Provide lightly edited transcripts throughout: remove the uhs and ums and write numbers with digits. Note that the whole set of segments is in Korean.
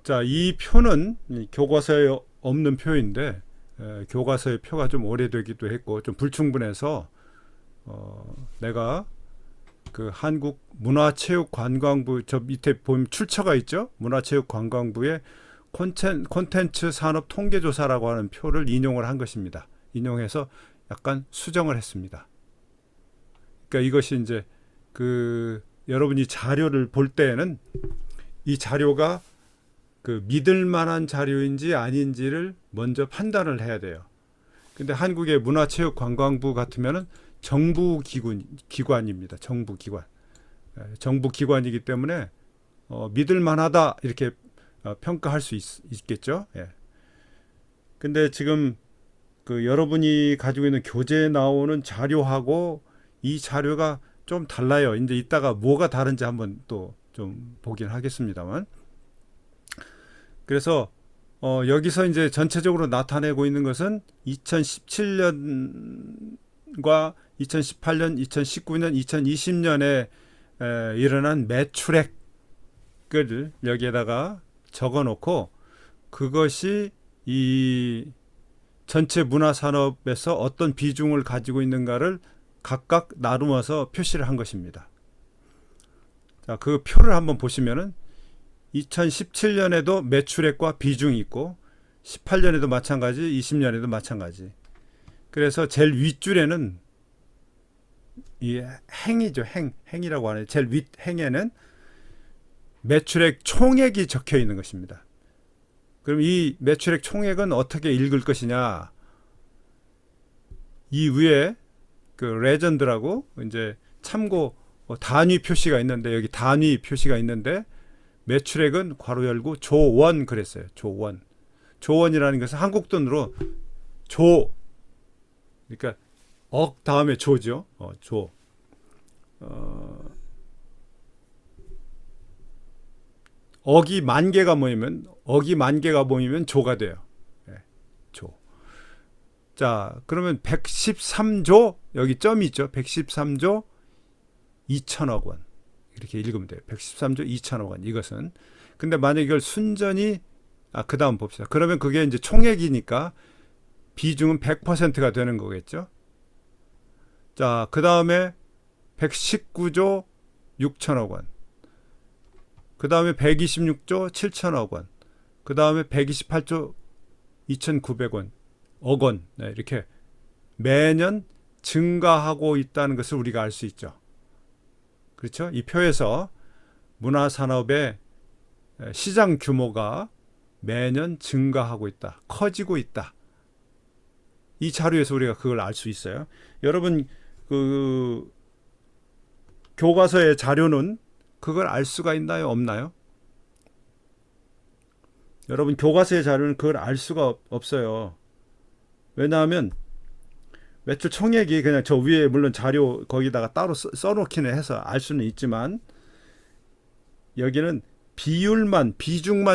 자, 이 표는 교과서에 없는 표인데 교과서의 표가 좀 오래되기도 했고 좀 불충분해서 내가 그 한국 문화체육관광부 저 밑에 보면 출처가 있죠. 문화체육관광부의 콘텐츠 산업 통계조사라고 하는 표를 인용을 한 것입니다. 인용해서 약간 수정을 했습니다. 그러니까 이것이 이제 그 여러분이 자료를 볼 때에는 이 자료가 그 믿을 만한 자료인지 아닌지를 먼저 판단을 해야 돼요. 근데 한국의 문화체육관광부 같으면은 정부 기관입니다. 정부 기관. 정부 기관이기 때문에 믿을 만하다 이렇게 평가할 수 있겠죠. 예. 근데 지금 그 여러분이 가지고 있는 교재에 나오는 자료하고 이 자료가 좀 달라요. 이제 이따가 뭐가 다른지 한번 또 좀 보긴 하겠습니다만. 그래서 여기서 이제 전체적으로 나타내고 있는 것은 2017년과 2018년, 2019년, 2020년에 일어난 매출액을 여기에다가 적어놓고 그것이 이 전체 문화산업에서 어떤 비중을 가지고 있는가를 각각 나누어서 표시를 한 것입니다. 자, 그 표를 한번 보시면은 2017년에도 매출액과 비중이 있고 18년에도 마찬가지, 20년에도 마찬가지. 그래서 제일 윗줄에는 이 행이죠. 행이라고 하는 제일 윗 행에는 매출액 총액이 적혀 있는 것입니다. 그럼 이 매출액 총액은 어떻게 읽을 것이냐? 이 위에 그 레전드라고 이제 참고 단위 표시가 있는데 여기 단위 표시가 있는데 매출액은 괄호 열고 조원 그랬어요. 조원. 조원이라는 것은 한국 돈으로 조. 그러니까 억 다음에 조죠. 조. 억이 만 개가 모이면 조가 돼요. 네, 조. 자, 그러면 113조 여기 점이 있죠. 113조 2천억 원. 이렇게 읽으면 돼요. 113조 2천억 원. 이것은. 근데 만약 이걸 순전히 그 다음 봅시다. 그러면 그게 이제 총액이니까 비중은 100%가 되는 거겠죠. 자, 그 다음에 119조 6천억 원. 그 다음에 126조 7천억 원. 그 다음에 128조 2,900원. 억 원. 네, 이렇게 매년 증가하고 있다는 것을 우리가 알 수 있죠. 그렇죠? 이 표에서 문화산업의 시장 규모가 매년 증가하고 있다. 커지고 있다. 이 자료에서 우리가 그걸 알 수 있어요. 여러분 그 교과서의 자료는 그걸 알 수가 있나요? 없나요? 여러분 교과서의 자료는 그걸 알 수가 없어요. 왜냐하면 매출 총액이 그냥 저 위에 물론 자료 거기다가 따로 써놓기는 해서 알 수는 있지만 여기는 비중만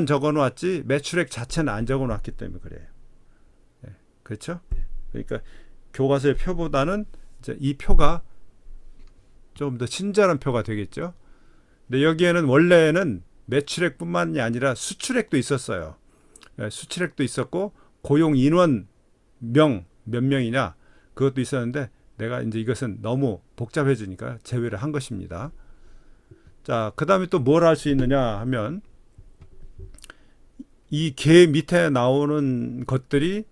적어놓았지 매출액 자체는 안 적어놨기 때문에 그래요. 네, 그렇죠? 그러니까 교과서의 표보다는 이제 이 표가 좀 더 친절한 표가 되겠죠. 근데 여기에는 원래는 매출액뿐만이 아니라 수출액도 있었어요. 네, 수출액도 있었고 고용 인원 몇 명이냐 그것도 있었는데 내가 이제 이것은 너무 복잡해지니까 제외를 한 것입니다. 자, 그 다음에 또 뭘 할 수 있느냐 하면 이 개 밑에 나오는 것들이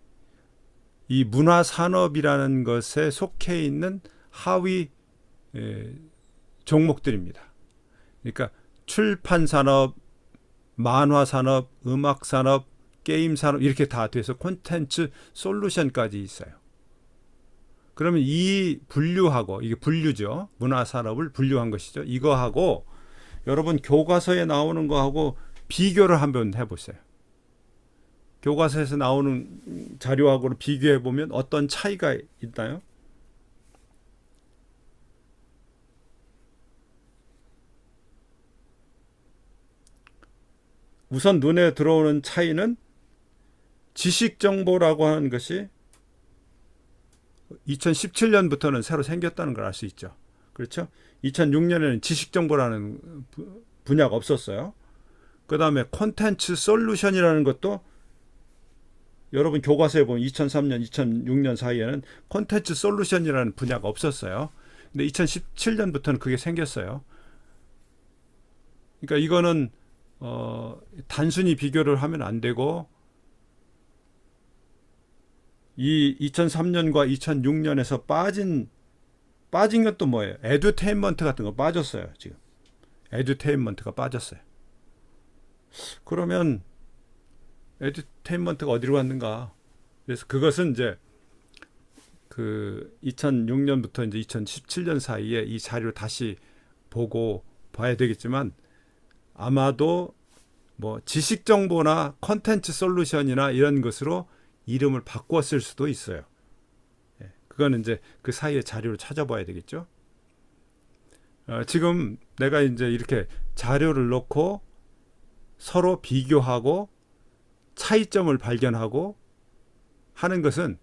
이 문화산업이라는 것에 속해 있는 하위 종목들입니다. 그러니까 출판산업, 만화산업, 음악산업, 게임산업 이렇게 다 돼서 콘텐츠 솔루션까지 있어요. 그러면 이 분류하고 이게 분류죠. 문화산업을 분류한 것이죠. 이거하고 여러분 교과서에 나오는 거하고 비교를 한번 해보세요. 교과서에서 나오는 자료하고 비교해 보면 어떤 차이가 있나요? 우선 눈에 들어오는 차이는 지식정보라고 하는 것이 2017년부터는 새로 생겼다는 걸 알 수 있죠. 그렇죠? 2006년에는 지식정보라는 분야가 없었어요. 그 다음에 콘텐츠 솔루션이라는 것도 여러분 교과서에 보면 2003년, 2006년 사이에는 콘텐츠 솔루션이라는 분야가 없었어요. 근데 2017년부터는 그게 생겼어요. 그러니까 이거는 단순히 비교를 하면 안 되고 이 2003년과 2006년에서 빠진 것도 뭐예요? 에듀테인먼트 같은 거 빠졌어요. 지금 에듀테인먼트가 빠졌어요. 그러면 에듀테인먼트가 어디로 갔는가? 그래서 그것은 이제 그 2006년부터 이제 2017년 사이에 이 자료를 다시 보고 봐야 되겠지만 아마도 뭐 지식 정보나 컨텐츠 솔루션이나 이런 것으로 이름을 바꿨을 수도 있어요. 그거는 이제 그 사이에 자료를 찾아봐야 되겠죠. 지금 내가 이제 이렇게 자료를 놓고 서로 비교하고 차이점을 발견하고 하는 것은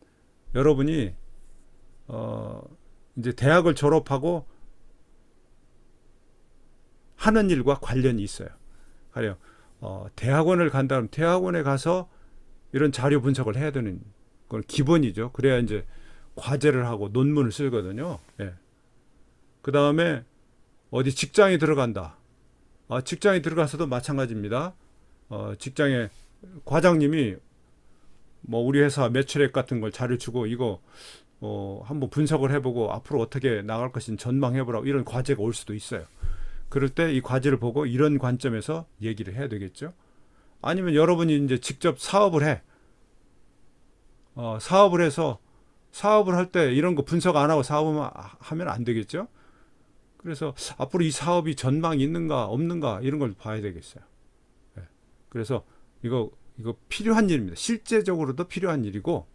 여러분이 이제 대학을 졸업하고 하는 일과 관련이 있어요. 가령 대학원을 간다면 대학원에 가서 이런 자료 분석을 해야 되는 건 기본이죠. 그래야 이제 과제를 하고 논문을 쓰거든요. 예. 그 다음에 어디 직장에 들어간다. 직장에 들어가서도 마찬가지입니다. 직장에 과장님이 뭐 우리 회사 매출액 같은 걸 자료 주고 이거 한번 분석을 해보고 앞으로 어떻게 나갈 것인지 전망해보라고 이런 과제가 올 수도 있어요. 그럴 때 이 과제를 보고 이런 관점에서 얘기를 해야 되겠죠. 아니면 여러분이 이제 직접 사업을 해. 사업을 해서 사업을 할 때 이런 거 분석 안 하고 사업을 하면 안 되겠죠. 그래서 앞으로 이 사업이 전망이 있는가 없는가 이런 걸 봐야 되겠어요. 네. 그래서 이거 필요한 일입니다. 실제적으로도 필요한 일이고,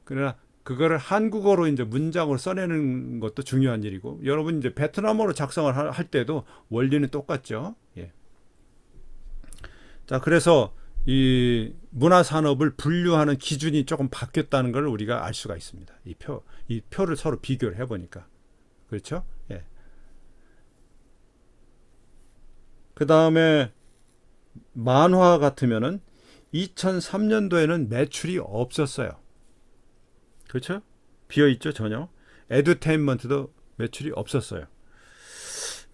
그러나 그거를 한국어로 이제 문장으로 써내는 것도 중요한 일이고, 여러분 이제 베트남어로 작성을 할 때도 원리는 똑같죠. 예. 자, 그래서 이 문화 산업을 분류하는 기준이 조금 바뀌었다는 걸 우리가 알 수가 있습니다. 이 표를 서로 비교를 해보니까. 그렇죠? 예. 그 다음에 만화 같으면은 2003년도에는 매출이 없었어요. 그렇죠? 비어있죠, 전혀. 에듀테인먼트도 매출이 없었어요.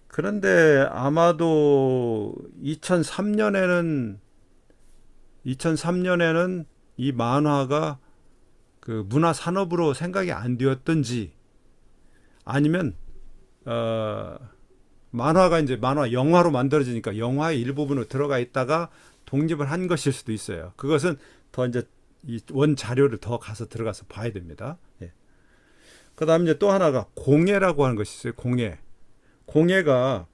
그런데 아마도 2003년에는 이 만화가 그 문화 산업으로 생각이 안 되었던지, 아니면 만화가 이제 영화로 만들어지니까 영화의 일부분으로 들어가 있다가 독립을 한 것일 수도 있어요. 그것은 더 이제 이 원 자료를 더 들어가서 봐야 됩니다. 예. 그다음에 이제 또 하나가 공예라고 하는 것이 있어요. 공예가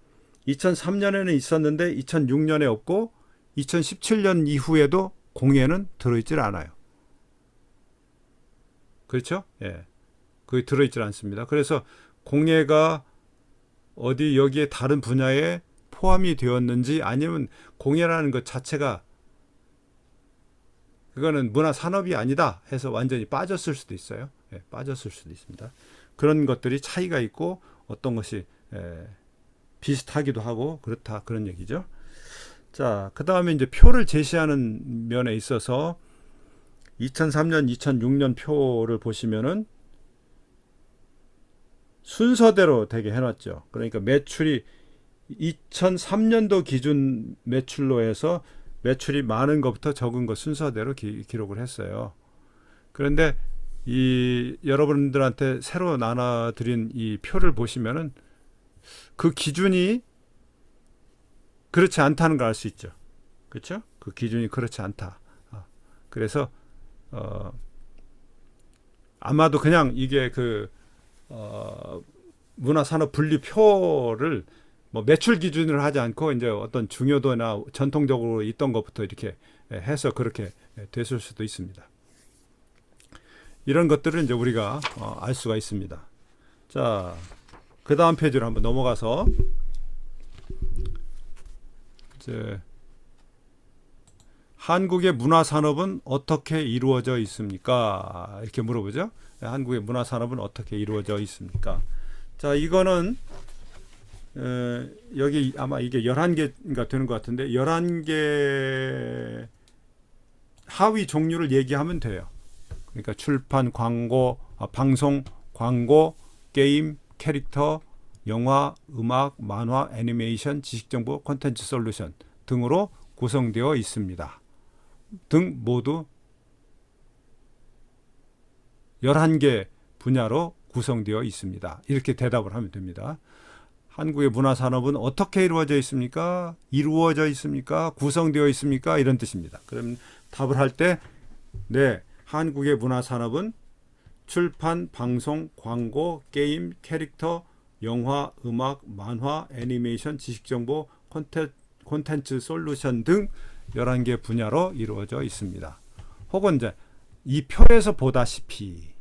2003년에는 있었는데 2006년에 없고 2017년 이후에도 공예는 들어있질 않아요. 그렇죠? 예. 그게 들어있질 않습니다. 그래서 공예가 어디 여기에 다른 분야에 포함이 되었는지, 아니면 공예라는 것 자체가 그거는 문화 산업이 아니다 해서 완전히 빠졌을 수도 있어요. 예, 빠졌을 수도 있습니다. 그런 것들이 차이가 있고 어떤 것이 비슷하기도 하고 그렇다, 그런 얘기죠. 자, 그 다음에 이제 표를 제시하는 면에 있어서 2003년, 2006년 표를 보시면은 순서대로 되게 해놨죠. 그러니까 매출이 2003년도 기준 매출로 해서 매출이 많은 것부터 적은 것 순서대로 기록을 했어요. 그런데 이 여러분들한테 새로 나눠드린 이 표를 보시면은 그 기준이 그렇지 않다는 걸 알 수 있죠. 그렇죠? 그 기준이 그렇지 않다. 그래서 아마도 그냥 이게 문화산업 분류표를 뭐 매출 기준으로 하지 않고 이제 어떤 중요도나 전통적으로 있던 것부터 이렇게 해서 그렇게 됐을 수도 있습니다. 이런 것들을 이제 우리가 알 수가 있습니다. 자, 그 다음 페이지로 한번 넘어가서 이제 한국의 문화산업은 어떻게 이루어져 있습니까? 이렇게 물어보죠. 한국의 문화산업은 어떻게 이루어져 있습니까? 자, 이거는 여기 아마 이게 11개가 되는 것 같은데 11개 하위 종류를 얘기하면 돼요. 그러니까 출판, 광고, 방송, 광고, 게임, 캐릭터, 영화, 음악, 만화, 애니메이션, 지식정보, 콘텐츠 솔루션 등으로 구성되어 있습니다. 등 모두 11개 분야로 구성되어 있습니다. 이렇게 대답을 하면 됩니다. 한국의 문화산업은 어떻게 이루어져 있습니까? 이루어져 있습니까? 구성되어 있습니까? 이런 뜻입니다. 그럼 답을 할 때 네, 한국의 문화산업은 출판, 방송, 광고, 게임, 캐릭터, 영화, 음악, 만화, 애니메이션, 지식정보, 콘텐츠 솔루션 등 11개 분야로 이루어져 있습니다. 혹은 이제 이 표에서 보다시피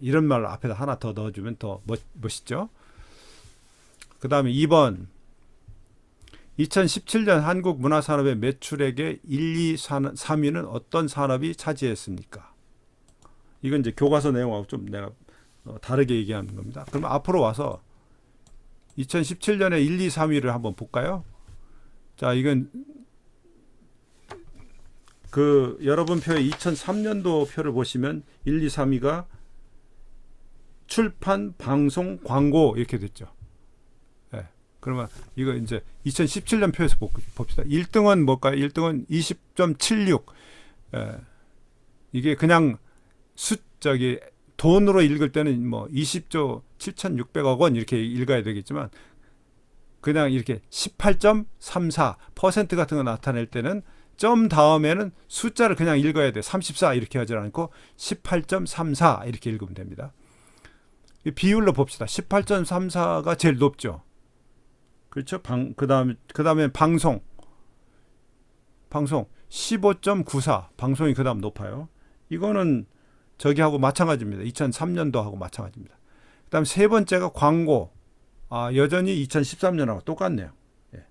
이런 말 앞에다 하나 더 넣어주면 더 멋있죠. 그 다음에 2번 2017년 한국 문화산업의 매출액의 1, 2, 3위는 어떤 산업이 차지했습니까? 이건 이제 교과서 내용하고 좀 내가 다르게 얘기하는 겁니다. 그럼 앞으로 와서 2017년에 1, 2, 3위를 한번 볼까요? 자, 이건 그 여러분 표에 2003년도 표를 보시면 1, 2, 3위가 출판, 방송, 광고 이렇게 됐죠. 네. 그러면 이거 이제 2017년 표에서 봅시다. 1등은 뭘까요? 1등은 20.76. 이게 그냥 돈으로 읽을 때는 뭐 20조 7,600억 원 이렇게 읽어야 되겠지만 그냥 이렇게 18.34% 같은 거 나타낼 때는 점 다음에는 숫자를 그냥 읽어야 돼. 34 이렇게 하지 않고 18.34 이렇게 읽으면 됩니다. 이 비율로 봅시다. 18.34가 제일 높죠. 그렇죠? 그다음에 방송 15.94 방송이 그다음 높아요. 이거는 저기하고 마찬가지입니다. 2003년도하고 마찬가지입니다. 그다음 세 번째가 광고. 여전히 2013년하고 똑같네요. 예.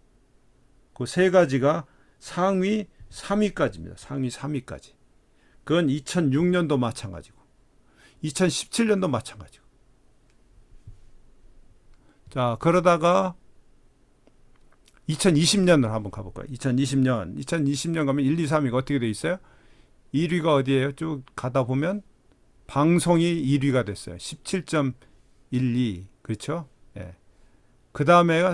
그 세 가지가 상위 3위까지입니다. 상위 3위까지. 그건 2006년도 마찬가지고 2017년도 마찬가지고. 자, 그러다가 2020년으로 한번 가볼까요? 2020년 가면 1, 2, 3위가 어떻게 돼 있어요? 1위가 어디예요? 쭉 가다 보면 방송이 1위가 됐어요. 17.12. 그렇죠? 예. 그 다음에가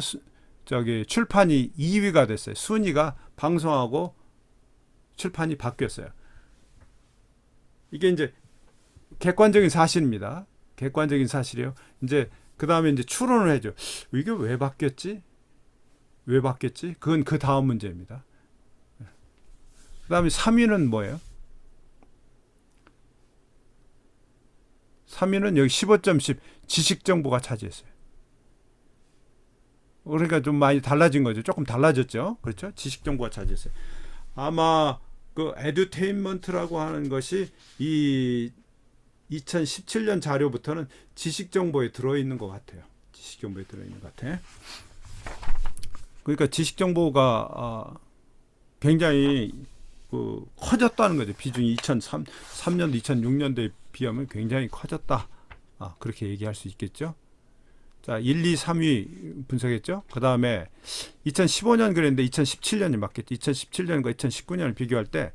출판이 2위가 됐어요. 순위가 방송하고 출판이 바뀌었어요. 이게 이제 객관적인 사실입니다. 객관적인 사실이에요. 이제 그 다음에 이제 추론을 해줘. 이게 왜 바뀌었지? 왜 바뀌었지? 그건 그 다음 문제입니다. 그 다음에 3위는 뭐예요? 3위는 여기 15.10 지식정보가 차지했어요. 그러니까 좀 많이 달라진 거죠. 조금 달라졌죠. 그렇죠? 지식정보가 차지했어요. 아마 그 에듀테인먼트라고 하는 것이 이 2017년 자료부터는 지식정보에 들어있는 것 같아요. 지식정보에 들어있는 것 같아. 그러니까 지식정보가 굉장히 커졌다는 거죠. 비중이 2003년도, 2006년도에 비하면 굉장히 커졌다. 그렇게 얘기할 수 있겠죠. 자, 1, 2, 3위 분석했죠. 그 다음에 2015년 그랬는데 2017년이 맞겠죠. 2017년과 2019년을 비교할 때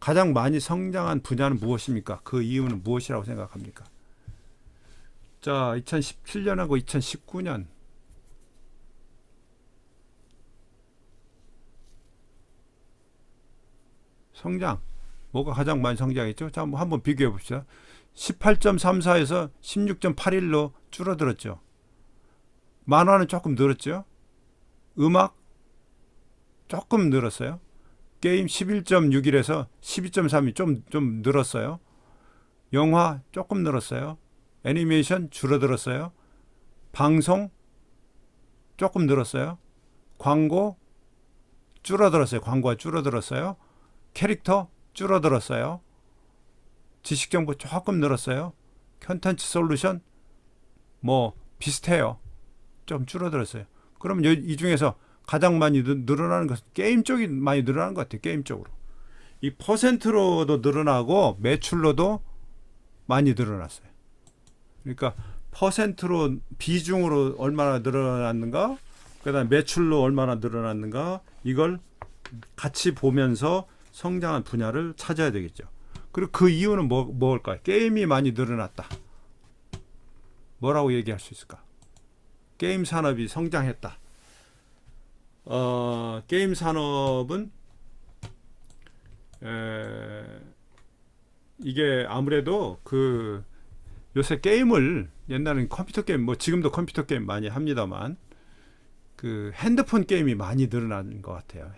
가장 많이 성장한 분야는 무엇입니까? 그 이유는 무엇이라고 생각합니까? 자, 2017년하고 2019년 성장 뭐가 가장 많이 성장했죠? 자, 한번 비교해 봅시다. 18.34에서 16.81로 줄어들었죠. 만화는 조금 늘었죠. 음악 조금 늘었어요. 게임 11.61에서 12.32 좀 늘었어요. 영화 조금 늘었어요. 애니메이션 줄어들었어요. 방송 조금 늘었어요. 광고 줄어들었어요. 광고가 줄어들었어요. 캐릭터 줄어들었어요. 지식정보 조금 늘었어요. 콘텐츠 솔루션 뭐 비슷해요. 좀 줄어들었어요. 그럼 이 중에서 가장 많이 늘어나는 것은 게임 쪽이 많이 늘어나는 것 같아요. 게임 쪽으로. 이 퍼센트로도 늘어나고 매출로도 많이 늘어났어요. 그러니까 퍼센트로 비중으로 얼마나 늘어났는가? 그다음 매출로 얼마나 늘어났는가 이걸 같이 보면서 성장한 분야를 찾아야 되겠죠. 그리고 그 이유는 뭘까요? 게임이 많이 늘어났다. 뭐라고 얘기할 수 있을까? 게임 산업이 성장했다. 게임 산업은 이게 아무래도 그 요새 게임을 옛날에는 컴퓨터 게임 뭐 지금도 컴퓨터 게임 많이 합니다만 그 핸드폰 게임이 많이 늘어나는 것 같아요.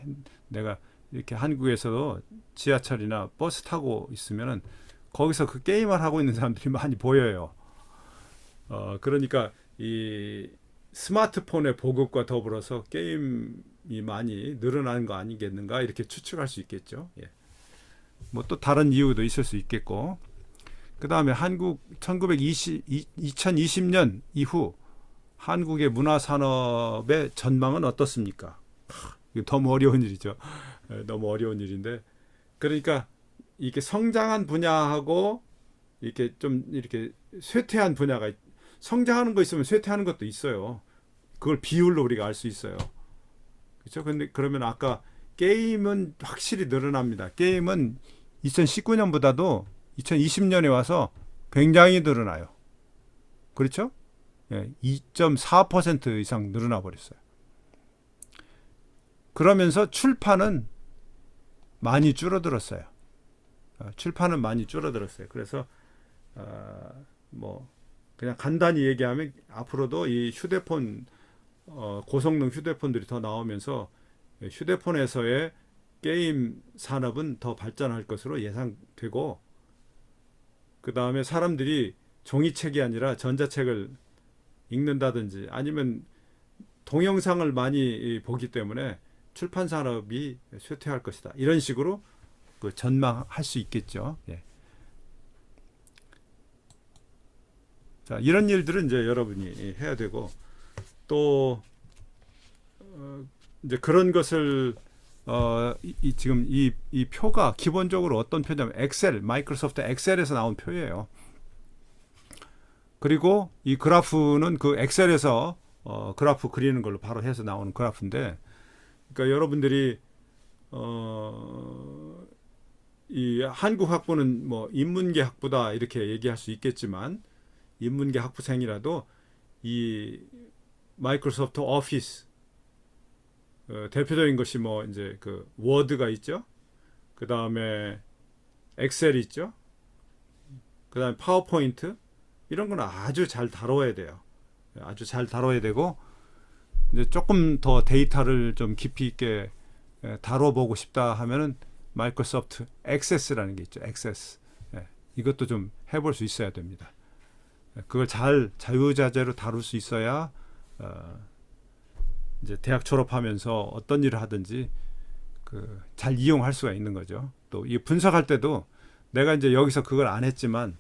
내가 이렇게 한국에서도 지하철이나 버스 타고 있으면은 거기서 그 게임을 하고 있는 사람들이 많이 보여요. 그러니까 이 스마트폰의 보급과 더불어서 게임이 많이 늘어나는 거 아니겠는가 이렇게 추측할 수 있겠죠. 예. 뭐 또 다른 이유도 있을 수 있겠고. 그 다음에 한국 2020년 이후 한국의 문화산업의 전망은 어떻습니까? 이거 너무 어려운 일이죠. 너무 어려운 일인데. 그러니까 이게 성장한 분야하고 이렇게 좀 이렇게 쇠퇴한 분야가 성장하는 거 있으면 쇠퇴하는 것도 있어요. 그걸 비율로 우리가 알 수 있어요. 그렇죠? 근데 그러면 아까 게임은 확실히 늘어납니다. 게임은 2019년보다도 2020년에 와서 굉장히 늘어나요. 그렇죠? 예, 2.4% 이상 늘어나 버렸어요. 그러면서 출판은 많이 줄어들었어요. 출판은 많이 줄어들었어요. 그래서 뭐 그냥 간단히 얘기하면 앞으로도 이 휴대폰 고성능 휴대폰들이 더 나오면서 휴대폰에서의 게임 산업은 더 발전할 것으로 예상되고, 그 다음에 사람들이 종이책이 아니라 전자책을 읽는다든지 아니면 동영상을 많이 보기 때문에 출판 산업이 쇠퇴할 것이다. 이런 식으로 그 전망할 수 있겠죠. 예. 자, 이런 일들은 이제 여러분이 해야 되고, 또 이제 그런 것을 지금 이 표가 기본적으로 어떤 표냐면 엑셀, 마이크로소프트 엑셀에서 나온 표예요. 그리고 이 그래프는 그 엑셀에서 그래프 그리는 걸로 바로 해서 나오는 그래프인데, 그러니까 여러분들이 이 한국 학부는 뭐 인문계 학부다 이렇게 얘기할 수 있겠지만, 인문계 학부생이라도 이 마이크로소프트 오피스 대표적인 것이 뭐 이제 그 워드가 있죠. 그 다음에 엑셀이 있죠. 그 다음에 파워포인트, 이런 건 아주 잘 다뤄야 돼요. 아주 잘 다뤄야 되고, 이제 조금 더 데이터를 좀 깊이 있게 다뤄보고 싶다 하면은 마이크로소프트 액세스라는 게 있죠. 액세스. 이것도 좀 해볼 수 있어야 됩니다. 그걸 잘 자유자재로 다룰 수 있어야 이제 대학 졸업하면서 어떤 일을 하든지 그 잘 이용할 수가 있는 거죠. 또 이 분석할 때도 내가 이제 여기서 그걸 안 했지만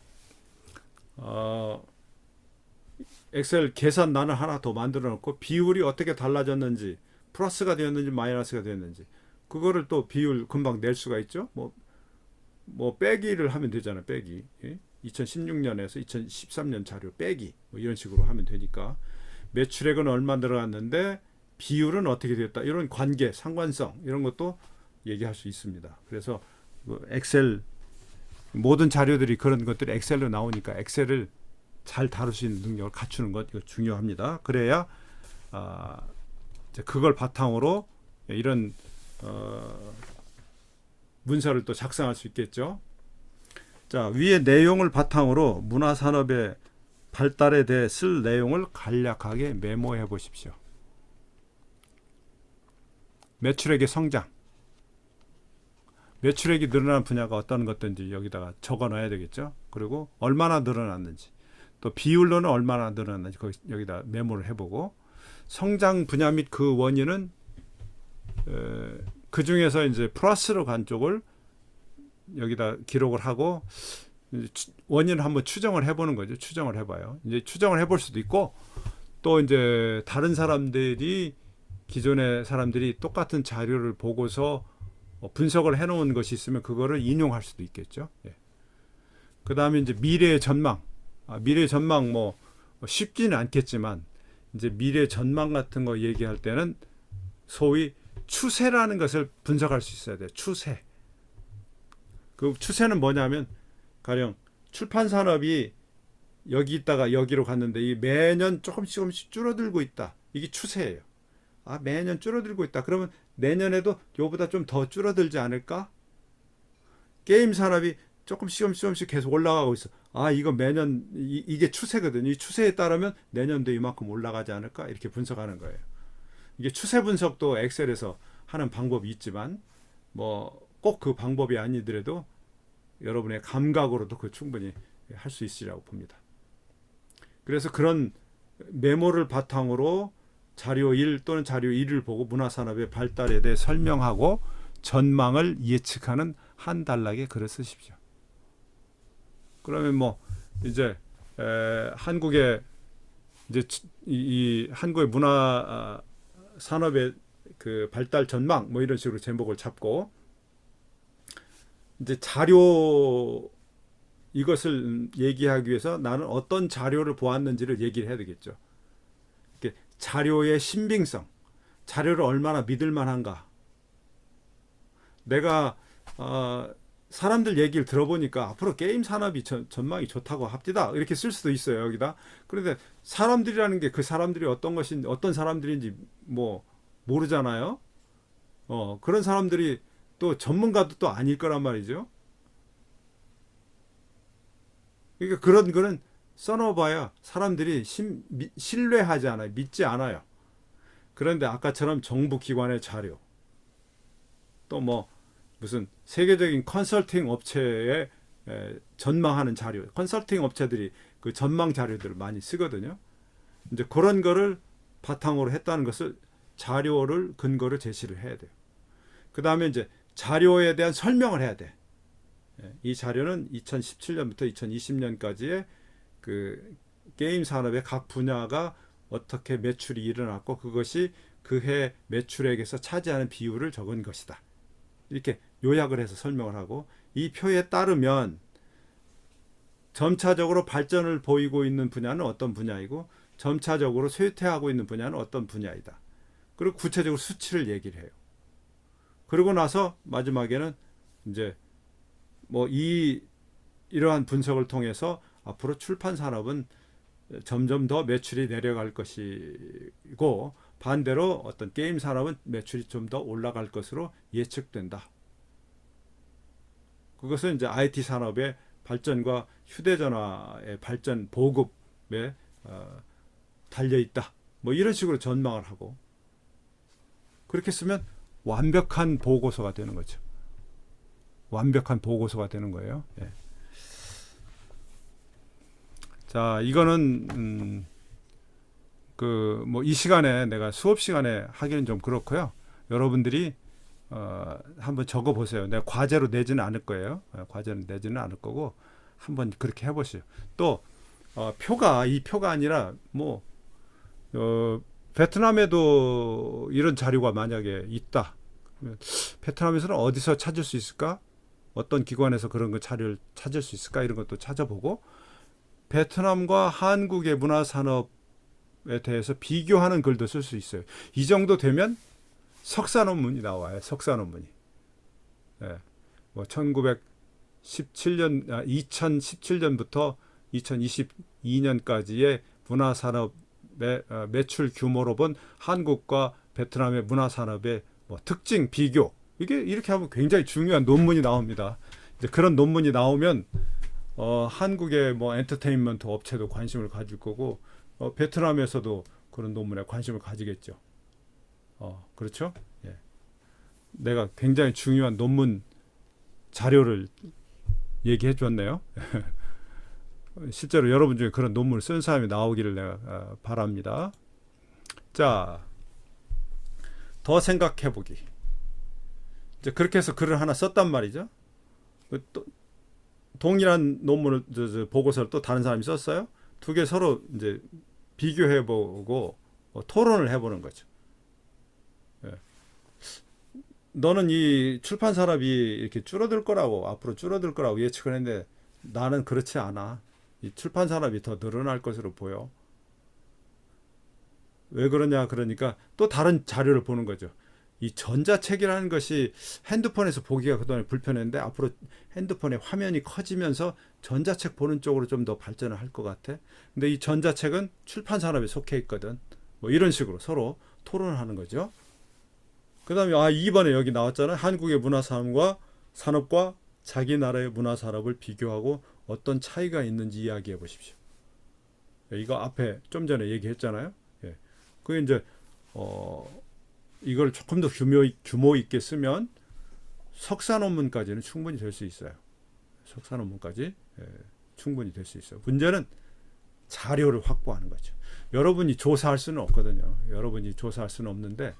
엑셀 계산란을 하나 더 만들어 놓고 비율이 어떻게 달라졌는지, 플러스가 되었는지 마이너스가 되었는지 그거를 또 비율 금방 낼 수가 있죠. 뭐 빼기를 하면 되잖아요. 빼기. 2016년에서 2013년 자료 빼기 뭐 이런 식으로 하면 되니까, 매출액은 얼마 들어갔는데 비율은 어떻게 됐다, 이런 관계, 상관성 이런 것도 얘기할 수 있습니다. 그래서 엑셀 모든 자료들이 그런 것들이 엑셀로 나오니까 엑셀을 잘 다룰 수 있는 능력을 갖추는 것, 이거 중요합니다. 그래야 이제 그걸 바탕으로 이런 문서를 또 작성할 수 있겠죠. 자, 위의 내용을 바탕으로 문화산업의 발달에 대해 쓸 내용을 간략하게 메모해 보십시오. 매출액의 성장, 매출액이 늘어난 분야가 어떤 것든지 여기다가 적어 놔야 되겠죠. 그리고 얼마나 늘어났는지, 또 비율로는 얼마나 늘어났는지 여기다 메모를 해보고, 성장 분야 및 그 원인은 그 중에서 이제 플러스로 간 쪽을 여기다 기록을 하고 원인을 한번 추정을 해보는 거죠. 추정을 해봐요. 이제 추정을 해볼 수도 있고, 또 이제 다른 사람들이, 기존의 사람들이 똑같은 자료를 보고서 분석을 해놓은 것이 있으면 그거를 인용할 수도 있겠죠. 예. 그 다음에 이제 미래의 전망. 미래의 전망 뭐 쉽지는 않겠지만 이제 미래 전망 같은 거 얘기할 때는 소위 추세라는 것을 분석할 수 있어야 돼요. 추세. 그 추세는 뭐냐면 가령 출판 산업이 여기 있다가 여기로 갔는데 이 매년 조금씩 줄어들고 있다. 이게 추세예요. 아, 매년 줄어들고 있다. 그러면 내년에도 요보다 좀 더 줄어들지 않을까? 게임 산업이 조금씩 계속 올라가고 있어. 아, 이거 매년 이게 추세거든요. 이 추세에 따르면 내년도 이만큼 올라가지 않을까? 이렇게 분석하는 거예요. 이게 추세 분석도 엑셀에서 하는 방법이 있지만 뭐 꼭 그 방법이 아니더라도 여러분의 감각으로도 그 충분히 할 수 있으리라고 봅니다. 그래서 그런 메모를 바탕으로 자료 1 또는 자료 2를 보고 문화산업의 발달에 대해 설명하고 전망을 예측하는 한 단락의 글을 쓰십시오. 그러면 뭐 이제 한국의 이제 이 한국의 문화 산업의 그 발달 전망 뭐 이런 식으로 제목을 잡고 이제 자료 이것을 얘기하기 위해서 나는 어떤 자료를 보았는지를 얘기를 해야 되겠죠. 자료의 신빙성, 자료를 얼마나 믿을 만한가. 내가 사람들 얘기를 들어보니까 앞으로 게임 산업이 전망이 좋다고 합디다 이렇게 쓸 수도 있어요. 여기다. 그런데 사람들이라는 게 그 사람들이 어떤 사람들인지 뭐 모르잖아요. 그런 사람들이 또 전문가도 또 아닐 거란 말이죠. 그러니까 그런 거는 써놓아봐야 사람들이 신뢰하지 않아요. 믿지 않아요. 그런데 아까처럼 정부 기관의 자료, 또 뭐 무슨 세계적인 컨설팅 업체에 전망하는 자료, 컨설팅 업체들이 그 전망 자료들을 많이 쓰거든요. 이제 그런 거를 바탕으로 했다는 것을 자료를 근거로 제시를 해야 돼요. 그 다음에 이제 자료에 대한 설명을 해야 돼. 이 자료는 2017년부터 2020년까지의 그 게임 산업의 각 분야가 어떻게 매출이 일어났고 그것이 그해 매출액에서 차지하는 비율을 적은 것이다. 이렇게 요약을 해서 설명을 하고 이 표에 따르면 점차적으로 발전을 보이고 있는 분야는 어떤 분야이고 점차적으로 쇠퇴하고 있는 분야는 어떤 분야이다. 그리고 구체적으로 수치를 얘기를 해요. 그러고 나서 마지막에는 이제 뭐 이러한 분석을 통해서 앞으로 출판 산업은 점점 더 매출이 내려갈 것이고 반대로 어떤 게임 산업은 매출이 좀 더 올라갈 것으로 예측된다. 그것은 이제 IT 산업의 발전과 휴대전화의 발전 보급에 달려 있다. 뭐 이런 식으로 전망을 하고 그렇게 쓰면 완벽한 보고서가 되는 거죠. 완벽한 보고서가 되는 거예요. 예. 자, 이거는 그 뭐 이 시간에 내가 수업 시간에 하기는 좀 그렇고요. 여러분들이 한번 적어 보세요. 내가 과제로 내지는 않을 거예요. 과제는 내지는 않을 거고 한번 그렇게 해보시죠. 또 이 표가 아니라 뭐 베트남에도 이런 자료가 만약에 있다. 베트남에서는 어디서 찾을 수 있을까? 어떤 기관에서 그런 거 자료를 찾을 수 있을까? 이런 것도 찾아보고 베트남과 한국의 문화산업에 대해서 비교하는 글도 쓸 수 있어요. 이 정도 되면 석사 논문이 나와요. 석사 논문이. 예. 뭐 2017년부터 2022년까지의 문화산업의 매출 규모로 본 한국과 베트남의 문화산업의 뭐 특징 비교 이게 이렇게 하면 굉장히 중요한 논문이 나옵니다. 이제 그런 논문이 나오면 한국의 뭐 엔터테인먼트 업체도 관심을 가질 거고 베트남에서도 그런 논문에 관심을 가지겠죠. 그렇죠? 예. 내가 굉장히 중요한 논문 자료를 얘기해 줬네요. 실제로 여러분 중에 그런 논문을 쓴 사람이 나오기를 내가 바랍니다. 자, 더 생각해 보기. 이제 그렇게 해서 글을 하나 썼단 말이죠. 또 동일한 논문을 보고서를 또 다른 사람이 썼어요. 두 개 서로 이제 비교해 보고 토론을 해 보는 거죠. 예. 너는 이 출판 산업이 이렇게 앞으로 줄어들 거라고 예측을 했는데 나는 그렇지 않아. 이 출판 산업이 더 늘어날 것으로 보여. 왜 그러냐 그러니까 또 다른 자료를 보는 거죠. 이 전자책이라는 것이 핸드폰에서 보기가 그동안 불편했는데 앞으로 핸드폰의 화면이 커지면서 전자책 보는 쪽으로 좀 더 발전을 할 것 같아. 근데 이 전자책은 출판 산업에 속해 있거든. 뭐 이런 식으로 서로 토론을 하는 거죠. 그다음에 2번에 여기 나왔잖아요. 한국의 문화산업과 자기 나라의 문화산업을 비교하고 어떤 차이가 있는지 이야기해 보십시오. 이거 앞에 좀 전에 얘기했잖아요. 예. 그게 이제 이걸 조금 더 규모 있게 쓰면 석사 논문까지는 충분히 될 수 있어요. 석사 논문까지 충분히 될 수 있어요. 문제는 자료를 확보하는 거죠. 여러분이 조사할 수는 없거든요. 여러분이 조사할 수는 없는데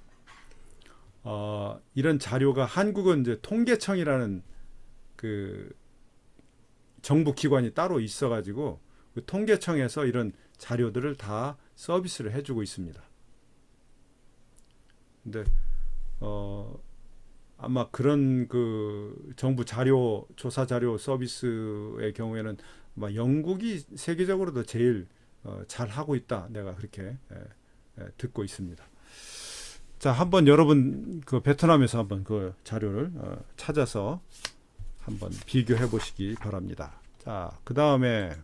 이런 자료가 한국은 이제 통계청이라는 그 정부 기관이 따로 있어가지고 그 통계청에서 이런 자료들을 다 서비스를 해주고 있습니다. 근데 아마 그런 그 정부 자료 조사 자료 서비스의 경우에는 아마 영국이 세계적으로도 제일 잘 하고 있다. 내가 그렇게 듣고 있습니다. 자, 한번 여러분 그 베트남에서 한번 그 자료를 찾아서 한번 비교해 보시기 바랍니다. 자, 그 다음에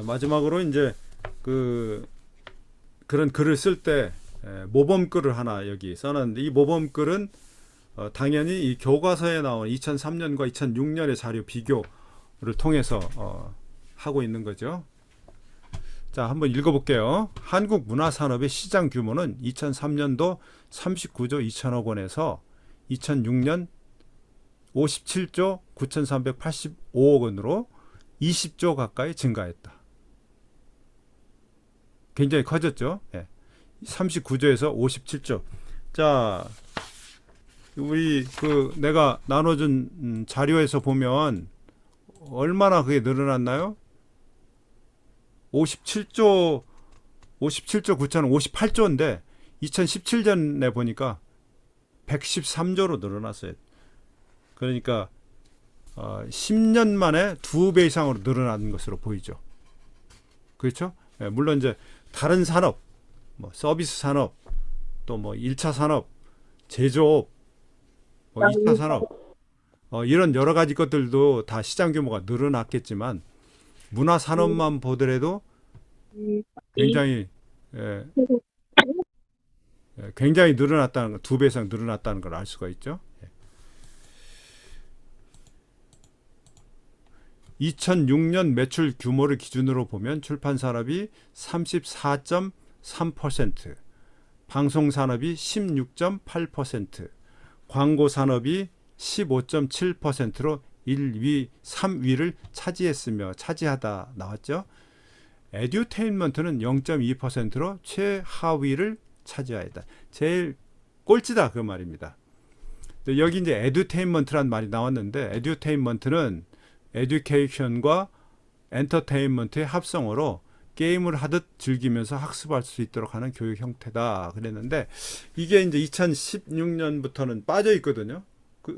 마지막으로 이제 그런 글을 쓸 때 모범글을 하나 여기 써놨는데 이 모범글은 당연히 이 교과서에 나온 2003년과 2006년의 자료 비교를 통해서 하고 있는 거죠. 자, 한번 읽어볼게요. 한국 문화산업의 시장 규모는 2003년도 39조 2천억 원에서 2006년 57조 9,385억 원으로 20조 가까이 증가했다. 굉장히 커졌죠. 예. 39조에서 57조. 자, 우리 내가 나눠준 자료에서 보면 얼마나 그게 늘어났나요? 57조 9천은 58조인데 2017년에 보니까 113조로 늘어났어요. 그러니까 10년 만에 2배 이상으로 늘어난 것으로 보이죠. 그렇죠? 예, 물론 이제 다른 산업, 뭐 서비스 산업, 또 뭐 1차 산업, 제조업, 뭐 2차 산업, 이런 여러 가지 것들도 다 시장 규모가 늘어났겠지만 문화 산업만 보더라도 굉장히 굉장히 늘어났다는 거, 2배 이상 늘어났다는 걸 알 수가 있죠. 2006년 매출 규모를 기준으로 보면 출판 산업이 34.3%, 방송 산업이 16.8%, 광고 산업이 15.7%로 1위, 3위를 차지하다 나왔죠. 에듀테인먼트는 0.2%로 최하위를 차지하였다. 제일 꼴찌다 그 말입니다. 여기 이제 에듀테인먼트란 말이 나왔는데 에듀테인먼트는 에듀케이션과 엔터테인먼트의 합성어로 게임을 하듯 즐기면서 학습할 수 있도록 하는 교육 형태다 그랬는데 이게 이제 2016년부터는 빠져 있거든요.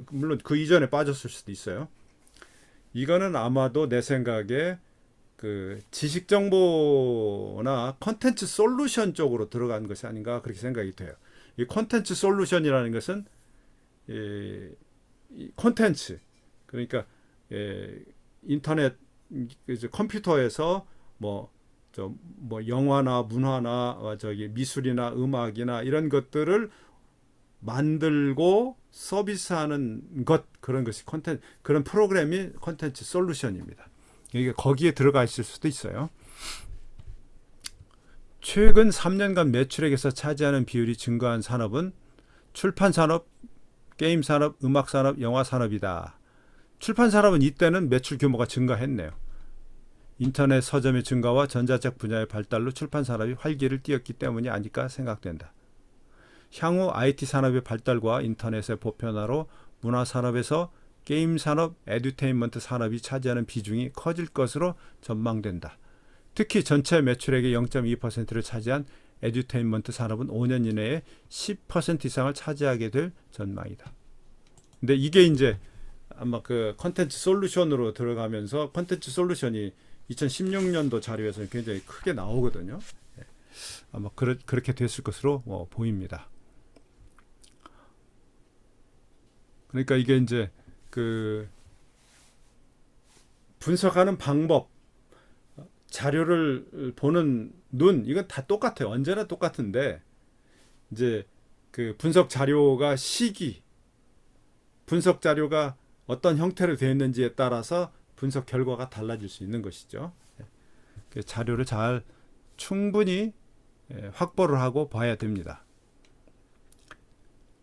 물론 그 이전에 빠졌을 수도 있어요. 이거는 아마도 내 생각에 그 지식 정보나 컨텐츠 솔루션 쪽으로 들어간 것이 아닌가 그렇게 생각이 돼요. 이 컨텐츠 솔루션이라는 것은 이 컨텐츠 그러니까 인터넷 컴퓨터에서 뭐 영화나 문화나 미술이나 음악이나 이런 것들을 만들고 서비스하는 것 그런 것이 그런 프로그램이 컨텐츠 솔루션입니다. 이게 거기에 들어가 있을 수도 있어요. 최근 3년간 매출액에서 차지하는 비율이 증가한 산업은 출판 산업, 게임 산업, 음악 산업, 영화 산업이다. 출판 산업은 이때는 매출 규모가 증가했네요. 인터넷 서점의 증가와 전자책 분야의 발달로 출판 산업이 활기를 띠었기 때문이 아닐까 생각된다. 향후 IT 산업의 발달과 인터넷의 보편화로 문화 산업에서 게임 산업, 에듀테인먼트 산업이 차지하는 비중이 커질 것으로 전망된다. 특히 전체 매출액의 0.2%를 차지한 에듀테인먼트 산업은 5년 이내에 10% 이상을 차지하게 될 전망이다. 근데 이게 이제 아마 그 컨텐츠 솔루션으로 들어가면서 컨텐츠 솔루션이 2016년도 자료에서 굉장히 크게 나오거든요. 아마 그렇게 됐을 것으로 보입니다. 그러니까 이게 이제 그 분석하는 방법, 자료를 보는 눈, 이건 다 똑같아요. 언제나 똑같은데 이제 그 분석 자료가 시기, 분석 자료가 어떤 형태로 되어 있는지에 따라서 분석 결과가 달라질 수 있는 것이죠. 자료를 잘 충분히 확보를 하고 봐야 됩니다.